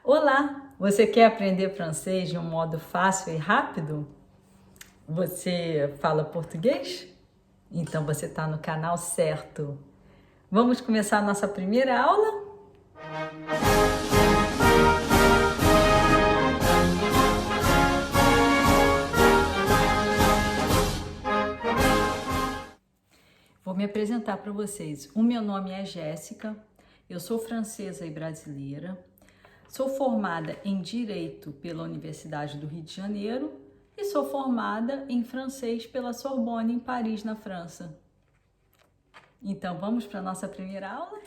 Olá! Você quer aprender francês de um modo fácil e rápido? Você fala português? Então você está no canal certo. Vamos começar a nossa primeira aula? Vou me apresentar para vocês. O meu nome é Jéssica, eu sou francesa e brasileira, sou formada em Direito pela Universidade do Rio de Janeiro e sou formada em francês pela Sorbonne, em Paris, na França. Então, vamos para a nossa primeira aula?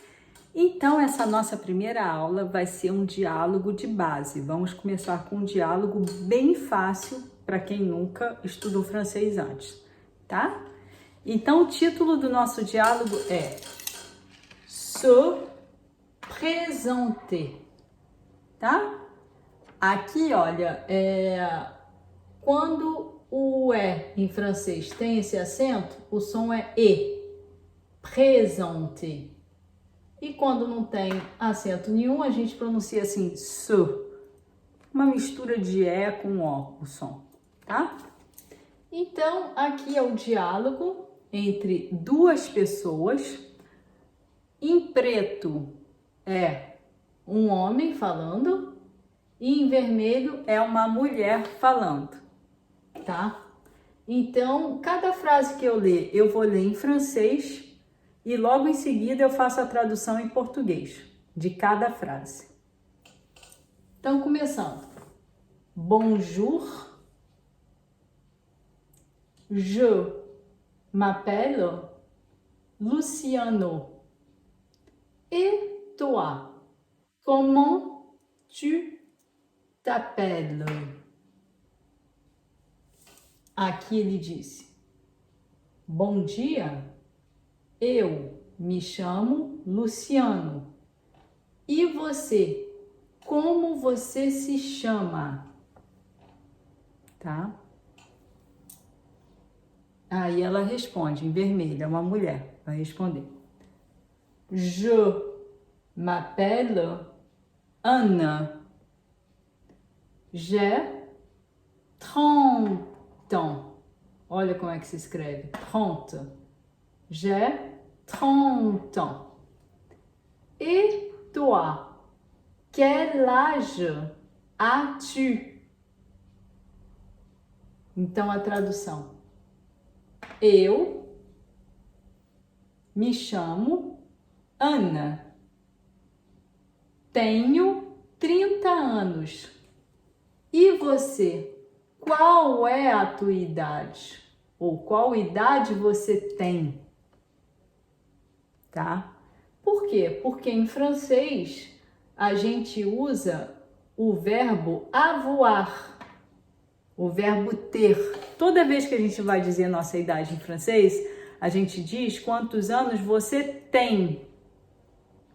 Então, essa nossa primeira aula vai ser um diálogo de base. Vamos começar com um diálogo bem fácil para quem nunca estudou francês antes, tá? Então, o título do nosso diálogo é Se présenter, tá? Aqui, olha, quando o E em francês tem esse acento, o som é E, présenter. E quando não tem acento nenhum, a gente pronuncia assim, se. Uma mistura de E com O, o som, tá? Então, aqui é o diálogo entre duas pessoas. Em preto é um homem falando e em vermelho é uma mulher falando, tá? Então, cada frase que eu ler, eu vou ler em francês e logo em seguida eu faço a tradução em português de cada frase. Então, começando. Bonjour, je m'appelle Luciano. Et toi, comment tu t'appelles? Aqui ele disse: Bom dia, eu me chamo Luciano. E você, como você se chama? Tá? Aí ela responde em vermelho, é uma mulher, vai responder. Je m'appelle Anna. J'ai 30 ans. Olha como é que se escreve, 30. J'ai 30 ans. Et toi, quel âge as-tu? Então a tradução. Eu me chamo Ana. Tenho 30 anos. E você? Qual é a tua idade? Ou qual idade você tem? Tá? Por quê? Porque em francês a gente usa o verbo avoir, o verbo ter. Toda vez que a gente vai dizer nossa idade em francês, a gente diz quantos anos você tem,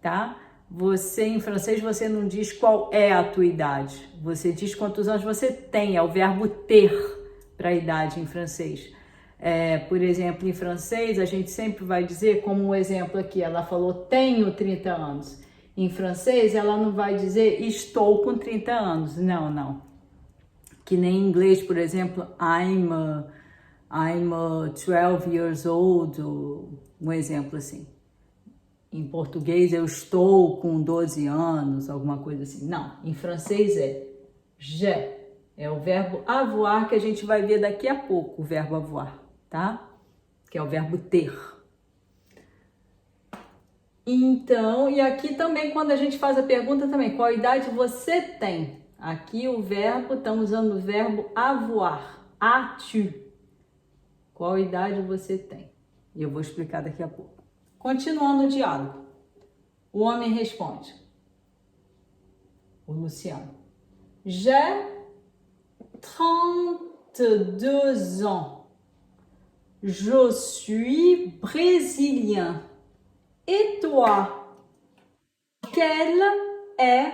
tá? Você, em francês, você não diz qual é a tua idade. Você diz quantos anos você tem, é o verbo ter para a idade em francês. Por exemplo, em francês, a gente sempre vai dizer, como um exemplo aqui, ela falou, tenho 30 anos. Em francês, ela não vai dizer, estou com 30 anos. Não, não. Que nem em inglês, por exemplo, I'm 12 years old, um exemplo assim. Em português, eu estou com 12 anos, alguma coisa assim. Não, em francês é je. É o verbo avoir que a gente vai ver daqui a pouco, o verbo avoir, tá? Que é o verbo ter. Então, e aqui também, quando a gente faz a pergunta também, qual idade você tem? Aqui o verbo, estamos usando o verbo avoir, as-tu. Qual idade você tem? E eu vou explicar daqui a pouco. Continuando o diálogo, o homem responde, o Luciano, J'ai 32 ans, je suis brésilien. Et toi, quelle est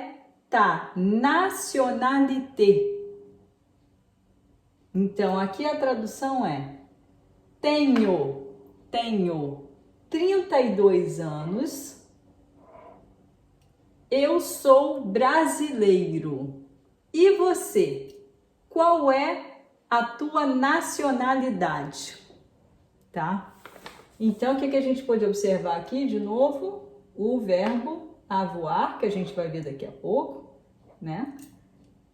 ta nationalité? Então, aqui a tradução é, tenho 32 anos, eu sou brasileiro. E você? Qual é a tua nacionalidade? Tá? Então, o que a gente pode observar aqui, de novo? O verbo avoir, que a gente vai ver daqui a pouco, né?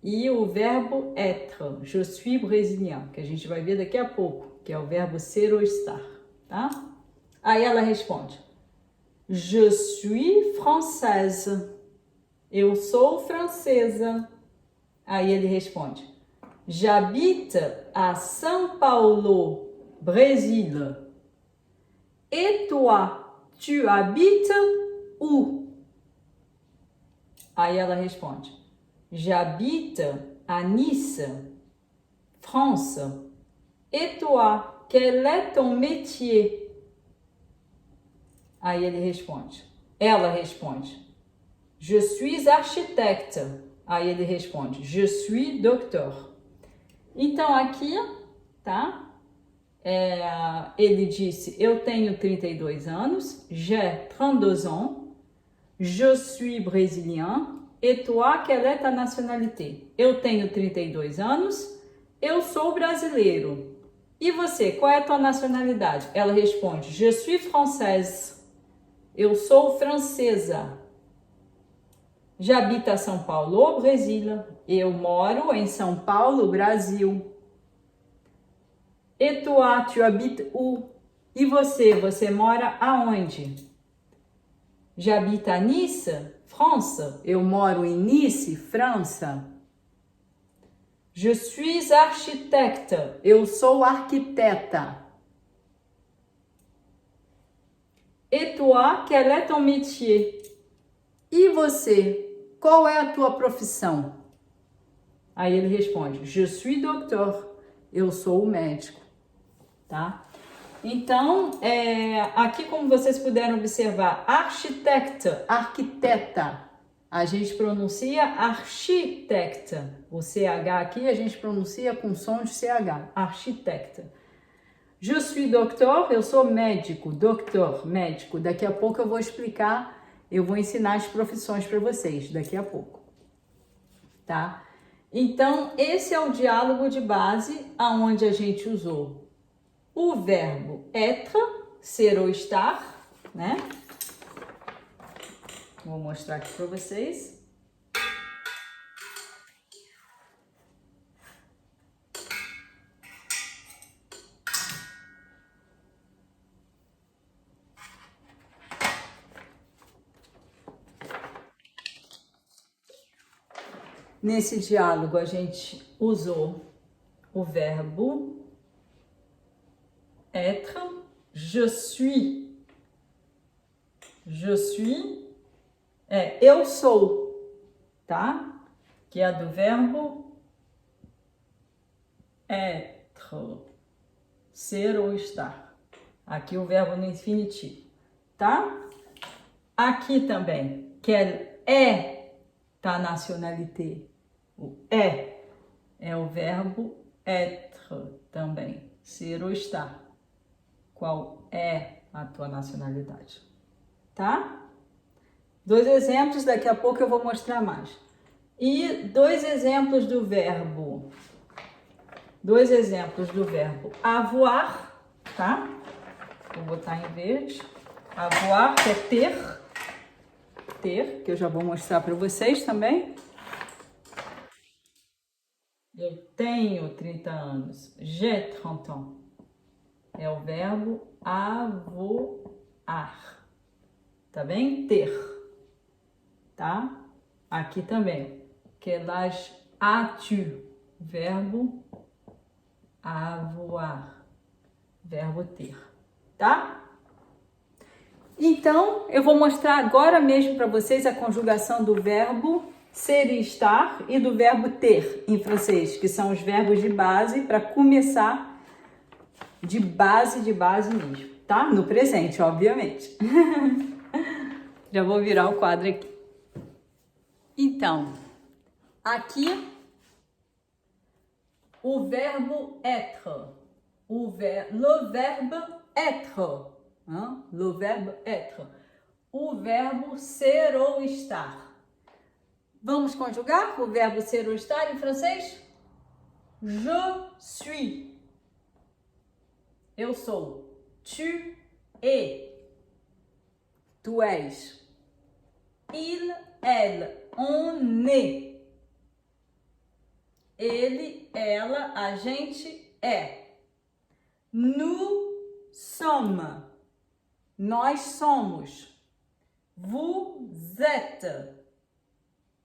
E o verbo être, je suis brésilien, que a gente vai ver daqui a pouco, que é o verbo ser ou estar, tá? Aí ela responde, je suis française, eu sou francesa. Aí ele responde, j'habite à São Paulo, Brésil. Et toi, tu habites où? Aí ela responde, j'habite à Nice, France. Et toi, quel est ton métier? Aí ele responde, ela responde, je suis architecte. Aí ele responde, je suis docteur. Então aqui, tá? Ele disse, eu tenho 32 anos, j'ai 32 ans, je suis brésilien. Et toi, quelle est ta nationalité? Eu tenho 32 anos, eu sou brasileiro. E você, qual é a tua nacionalidade? Ela responde, je suis française. Eu sou francesa. J'habite à São Paulo, Brasil. Eu moro em São Paulo, Brasil. Et toi, tu habites où? E você mora aonde? J'habite à Nice, France. Eu moro em Nice, França. Je suis architecte. Eu sou arquiteta. Et toi, quel est ton métier? E você, qual é a tua profissão? Aí ele responde, je suis docteur. Eu sou o médico, tá? Então, aqui como vocês puderam observar, architecte, arquiteta, a gente pronuncia architecte. O CH aqui a gente pronuncia com som de CH, architecte. Je suis docteur, eu sou médico, doctor, médico. Daqui a pouco eu vou explicar, eu vou ensinar as profissões para vocês, daqui a pouco, tá? Então, esse é o diálogo de base, aonde a gente usou o verbo être, ser ou estar, né? Vou mostrar aqui para vocês. Nesse diálogo, a gente usou o verbo être, je suis, eu sou, tá? Que é do verbo être, ser ou estar. Aqui o verbo no infinitivo, tá? Aqui também, quelle est ta nationalité? O é o verbo être também, ser ou estar. Qual é a tua nacionalidade? Tá? 2 exemplos, daqui a pouco eu vou mostrar mais. E 2 exemplos do verbo. 2 exemplos do verbo avoir, tá? Vou botar em verde. Avoir, que é ter. Ter, que eu já vou mostrar para vocês também. Eu tenho 30 anos. J'ai 30 ans. É o verbo avoir. Tá bem? Ter. Tá? Aqui também. Quel âge as-tu? Verbo avoir. Verbo ter. Tá? Então, eu vou mostrar agora mesmo para vocês a conjugação do verbo ser e estar e do verbo ter em francês, que são os verbos de base para começar de base mesmo, tá? No presente, obviamente. Já vou virar o quadro aqui. Então, aqui o verbo être, le verbe être, hein? Le verbe être, o verbo ser ou estar. Vamos conjugar o verbo ser ou estar em francês? Je suis. Eu sou. Tu es. Tu és. Il, elle, on est. Ele, ela, a gente é. Nous sommes. Nós somos. Vous êtes.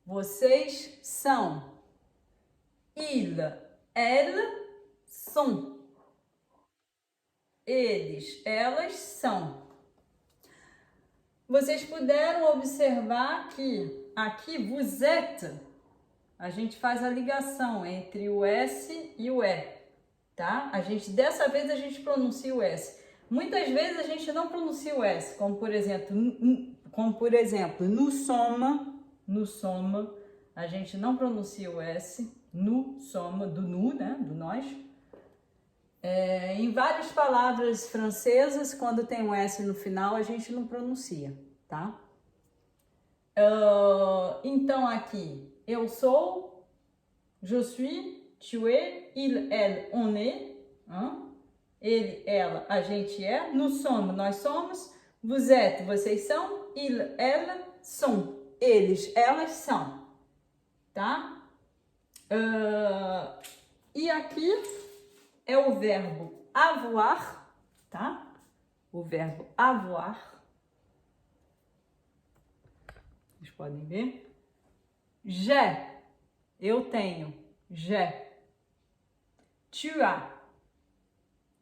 Vocês são. Il, elle, sont. Eles, elas são. Vocês puderam observar que aqui, vous êtes, a gente faz a ligação entre o S e o E, tá? Dessa vez a gente pronuncia o S. Muitas vezes a gente não pronuncia o S, como por exemplo, nous sommes, a gente não pronuncia o S, nous sommes, do nous, né, do nós. Em várias palavras francesas, quando tem um S no final, a gente não pronuncia, tá? Então aqui, eu sou, je suis, tu es, il, elle, on est, hein? Ele, ela, a gente é, nous sommes, nós somos, vous êtes, vocês são, il, elle, sont, eles, elas são, tá? E aqui é o verbo avoir, tá? O verbo avoir. Vocês podem ver. J'ai, eu tenho. J'ai. Tu as,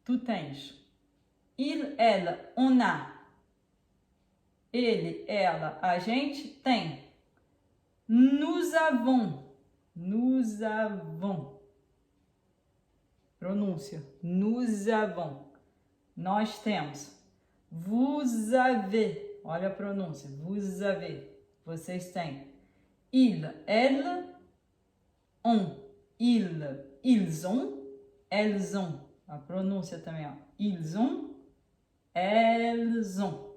tu tens. Il, ela, on a. Ele, ela, a gente tem. Nous avons. Nous avons. Pronúncia. Nous avons. Nós temos. Vous avez. Olha a pronúncia. Vous avez. Vocês têm. Il, elle, on. Ils ont. Elles ont. A pronúncia também, ó. Ils ont. Elles ont.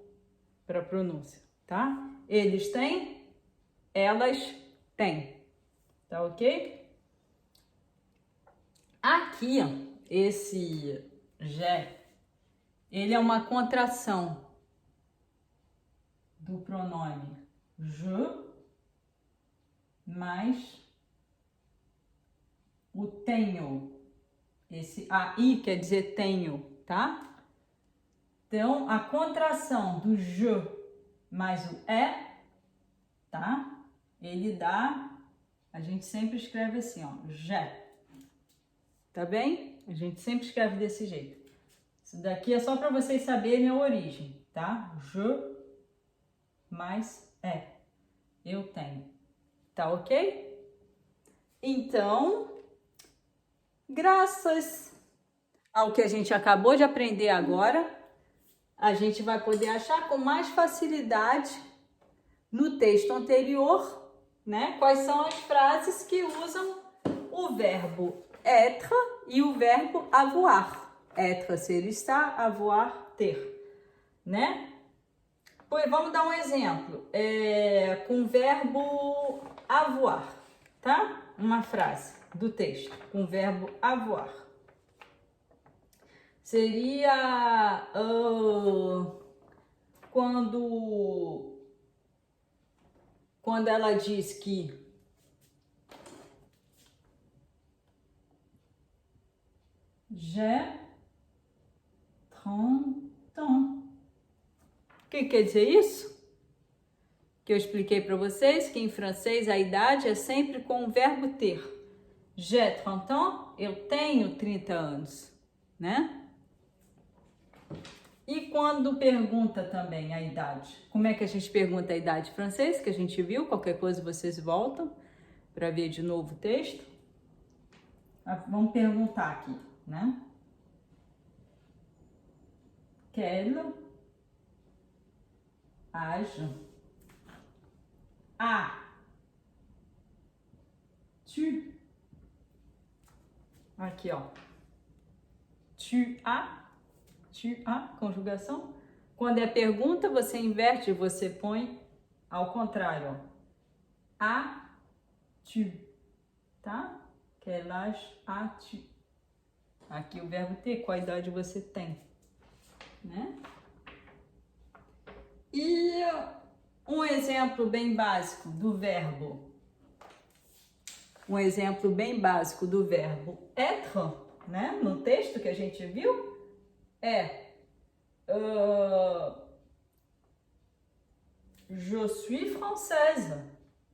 Para pronúncia, tá? Eles têm. Elas têm. Tá ok? Aqui, ó, esse j'ai, ele é uma contração do pronome je mais o tenho. Esse AI quer dizer tenho, tá? Então, a contração do je mais o é, tá? Ele dá, a gente sempre escreve assim, ó, j'ai. Tá bem? A gente sempre escreve desse jeito. Isso daqui é só para vocês saberem a origem, tá? Je mais é. Eu tenho. Tá ok? Então, graças ao que a gente acabou de aprender agora, a gente vai poder achar com mais facilidade no texto anterior, né? Quais são as frases que usam o verbo être e o verbo avoir. Être, ser, estar, avoir, ter, né? Pois vamos dar um exemplo, com o verbo avoir, tá? Uma frase do texto, com o verbo avoir. Seria quando ela diz que j'ai 30 ans. O que quer dizer isso? Que eu expliquei para vocês que em francês a idade é sempre com o verbo ter. J'ai 30 ans, eu tenho 30 anos, né? E quando pergunta também a idade? Como é que a gente pergunta a idade em francês? Que a gente viu, qualquer coisa vocês voltam para ver de novo o texto. Vamos perguntar aqui, né? Quel âge as-tu? Aqui, ó. Tu as, conjugação. Quando é pergunta, você inverte, você põe ao contrário, ó. tu, tá? Quel âge as-tu? Aqui o verbo ter, qual idade você tem, né? E um exemplo bem básico do verbo. Um exemplo bem básico do verbo être, né? No texto que a gente viu, é je suis française.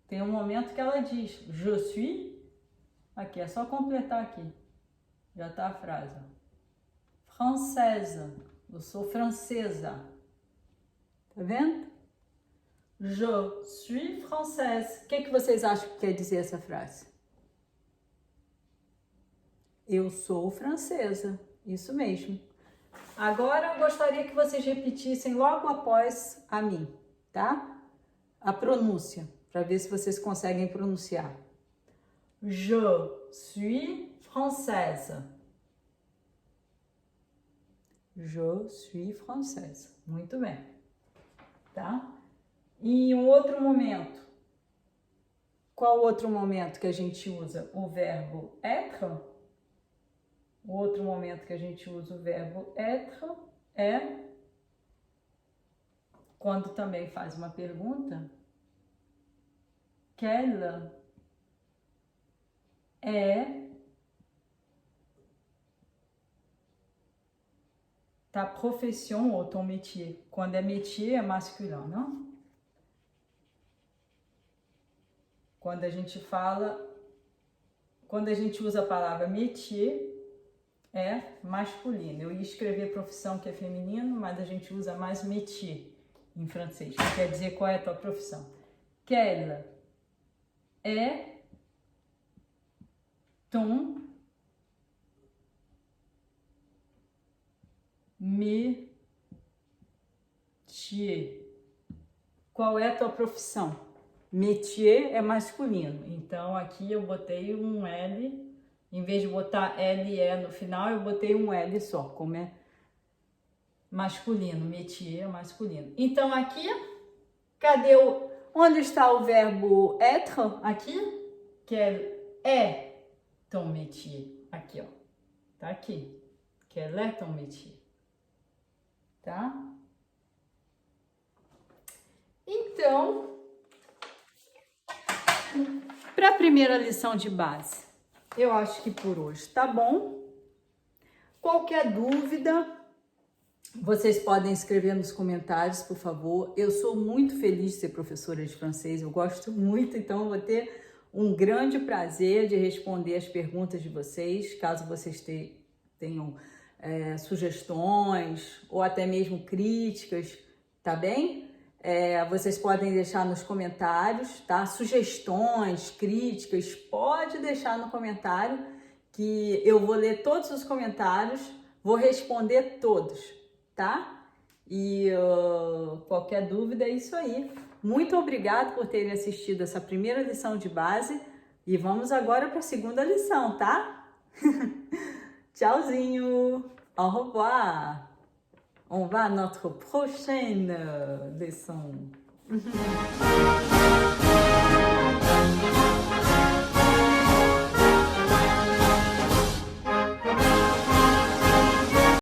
Tem um momento que ela diz je suis. Aqui, é só completar aqui. Já tá a frase. Française. Eu sou francesa. Tá vendo? Je suis française. O que vocês acham que quer dizer essa frase? Eu sou francesa. Isso mesmo. Agora eu gostaria que vocês repetissem logo após a mim, tá? A pronúncia, para ver se vocês conseguem pronunciar. Je suis française. Je suis française. Muito bem. Tá? E um outro momento. Qual outro momento que a gente usa o verbo être? O outro momento que a gente usa o verbo être é quando também faz uma pergunta. Quelle é ta profession ou ton métier? Quando é métier é masculin, não? Quando a gente usa a palavra métier, é masculino. Eu ia escrever profissão, que é feminino, mas a gente usa mais métier em francês, que quer dizer qual é a tua profissão. Quelle é ton métier? Qual é a tua profissão? Métier é masculino, então aqui eu botei um L, em vez de botar LE no final, eu botei um L só, como é masculino, métier é masculino. Então aqui, cadê onde está o verbo être? Aqui, quel é ton métier? Aqui, ó, tá aqui, quel é ton métier, tá? Então, para a primeira lição de base, eu acho que por hoje tá bom. Qualquer dúvida, vocês podem escrever nos comentários, por favor. Eu sou muito feliz de ser professora de francês, eu gosto muito, então eu vou ter um grande prazer de responder as perguntas de vocês, caso vocês tenham sugestões ou até mesmo críticas, tá bem? Vocês podem deixar nos comentários, tá? Sugestões, críticas, pode deixar no comentário que eu vou ler todos os comentários, vou responder todos, tá? E qualquer dúvida é isso aí. Muito obrigado por terem assistido essa primeira lição de base e vamos agora para a segunda lição, tá? Tchauzinho! Au revoir! On va à notre prochaine leçon.